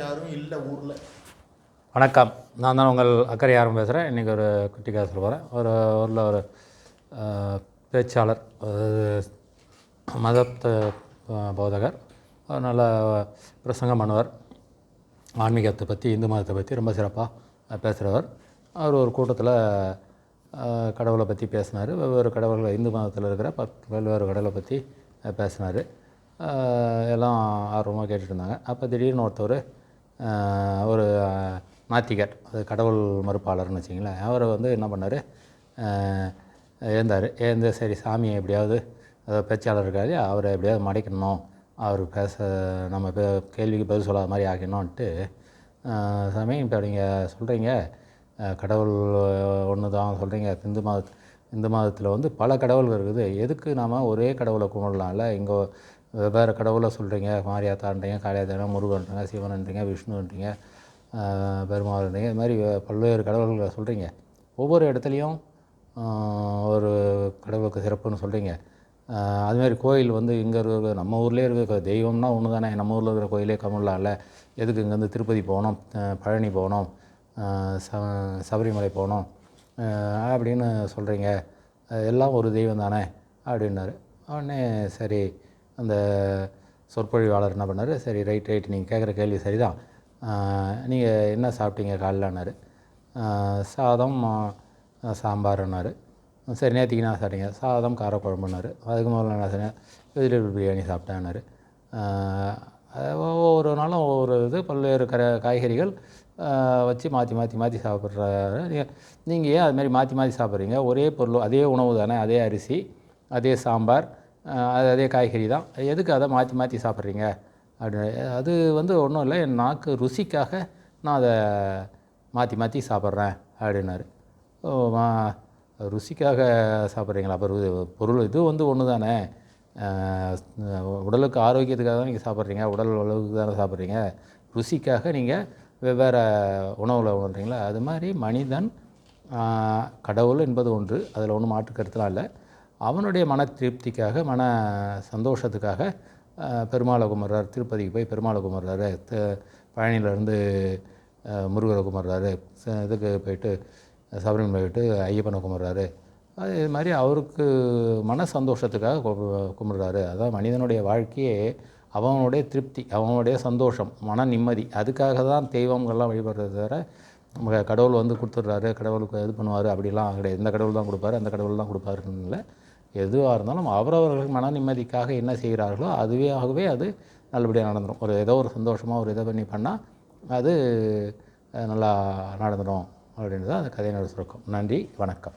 யாரும் இல்லை ஊரில். வணக்கம், நான் தான் உங்கள் அக்கறை யாரும் பேசுகிறேன். இன்றைக்கி ஒரு குட்டி கதை சொல்ல போகிறேன். ஊரில் ஒரு பேச்சாளர், மதத்தை போதகர், ஒரு நல்ல பிரசங்கம் பண்ணுவார். ஆன்மீகத்தை பற்றி, இந்து மதத்தை பற்றி ரொம்ப சிறப்பாக பேசுகிறவர். அவர் ஒரு கூட்டத்தில் கடவுளை பற்றி பேசினார். வெவ்வேறு கடவுள்கள், இந்து மதத்தில் இருக்கிற வெவ்வேறு கடவுளை பற்றி பேசினார். எல்லாம் ஆர்வமாக கேட்டுட்டு இருந்தாங்க. அப்போ திடீர்னு ஒருத்தர், ஒரு நாத்திகர், அது கடவுள் மறுப்பாளர்னு வச்சிங்களேன், அவரை என்ன பண்ணார், எழுந்து சரி சாமியை எப்படியாவது, பேச்சாளர் இருக்காது, அவரை எப்படியாவது மடைக்கணும், அவர் நம்ம கேள்விக்கு பதில் சொல்லாத மாதிரி ஆக்கணும்ன்ட்டு, சாமி இப்போ நீங்கள் சொல்கிறீங்க கடவுள் ஒன்று தான் சொல்கிறீங்க, இந்து மதத்தில் பல கடவுள்கள் இருக்குது, எதுக்கு நாம் ஒரே கடவுளை கும்பிடலாம்ல, இங்கே வெவ்வேறு கடவுளை சொல்கிறீங்க, மாரியாத்தான்றீங்க, காளியாத்தான, முருகன்றீங்க, சிவன்ன்றீங்க, விஷ்ணுன்றீங்க, பெருமாள்ன்றீங்க, இது மாதிரி பல்வேறு கடவுள்களை சொல்கிறீங்க, ஒவ்வொரு இடத்துலையும் ஒரு கடவுளுக்கு சிறப்புன்னு சொல்கிறீங்க. அதுமாதிரி கோயில் இங்கே இருக்கிற நம்ம ஊர்லேயே இருக்கிற தெய்வம்னா ஒன்று தானே, நம்ம ஊரில் இருக்கிற கோயிலே கும்பிடலாம்ல, எதுக்கு இங்கேருந்து திருப்பதி போகணும், பழனி போகணும், சபரிமலை போகணும் அப்படின்னு சொல்கிறீங்க, எல்லாம் ஒரு தெய்வம் தானே அப்படின்னாரு. உடனே சரி, அந்த சொற்பொழிவாளர் என்ன பண்ணார், சரி ரைட் நீங்கள் கேட்குற கேள்வி சரிதான், நீங்கள் என்ன சாப்பிட்டீங்க காலைலன்னாரு. சாதம் சாம்பார்னாரு. சரி நேற்றுக்கு என்ன சாப்பிட்டீங்க, சாதம் காரக்குழம்புனாரு. அதுக்கு முதல்ல என்ன சொன்னேன், வெஜிடபிள் பிரியாணி சாப்பிட்டேன்னாரு. ஒவ்வொரு நாளும் ஒவ்வொரு பல்வேறு காய்கறிகள் வச்சு மாற்றி சாப்பிட்றாரு. நீங்கள் ஏன் அதுமாதிரி மாற்றி சாப்பிட்றீங்க, ஒரே பொருள், அதே உணவு தானே, அதே அரிசி, அதே சாம்பார், அதே காய்கறி தான், எதுக்கு அதை மாற்றி சாப்பிட்றீங்க அப்படின்னு. அது ஒன்றும் இல்லை, என் நாக்கு ருசிக்காக நான் அதை மாற்றி சாப்பிட்றேன் அப்படின்னாரு. ருசிக்காக சாப்பிட்றீங்களா, அப்போ பொருள் இது ஒன்று தானே, உடலுக்கு ஆரோக்கியத்துக்காக தான் நீங்கள் சாப்பிட்றீங்க, உடல் அளவுக்கு தானே சாப்பிட்றீங்க, ருசிக்காக நீங்கள் வெவ்வேறு உணவில் உணர்றீங்களா. அது மாதிரி மனிதன், கடவுள் என்பது ஒன்று, அதில் ஒன்றும் மாற்று கருத்துலாம் இல்லை, அவனுடைய மன திருப்திக்காக, மன சந்தோஷத்துக்காக பெருமாளை கும்பிட்றாரு, திருப்பதிக்கு போய் பெருமாளை கும்பிட்றாரு, பழனியிலேருந்து முருகரை கும்பிட்றாரு, இதுக்கு போயிட்டு சபரிமலை போயிட்டு ஐயப்பனை கும்பிட்றாரு. அது மாதிரி அவருக்கு மன சந்தோஷத்துக்காக கும்பிட்றாரு. அதான் மனிதனுடைய வாழ்க்கையே அவனுடைய திருப்தி, அவனுடைய சந்தோஷம், மன நிம்மதி, அதுக்காக தான் தெய்வங்கள்லாம் வழிபடுறத தவிர நம்ம கடவுள் கொடுத்துட்றாரு, கடவுளுக்கு இது பண்ணுவார் அப்படிலாம் கிடையாது. இந்த கடவுள் தான் கொடுப்பாரு, அந்த கடவுள் தான் கொடுப்பாருன்னு இல்லை. எதுவாக இருந்தாலும் அவரவர்கள் மன நிம்மதிக்காக என்ன செய்கிறார்களோ அதுவே அது நல்லபடியாக நடந்துடும். ஏதோ ஒரு சந்தோஷமாக ஒரு இதை பண்ணால் அது நல்லா நடந்துடும் அப்படின்றது தான் அந்த கதையினோட சுருக்கம். நன்றி, வணக்கம்.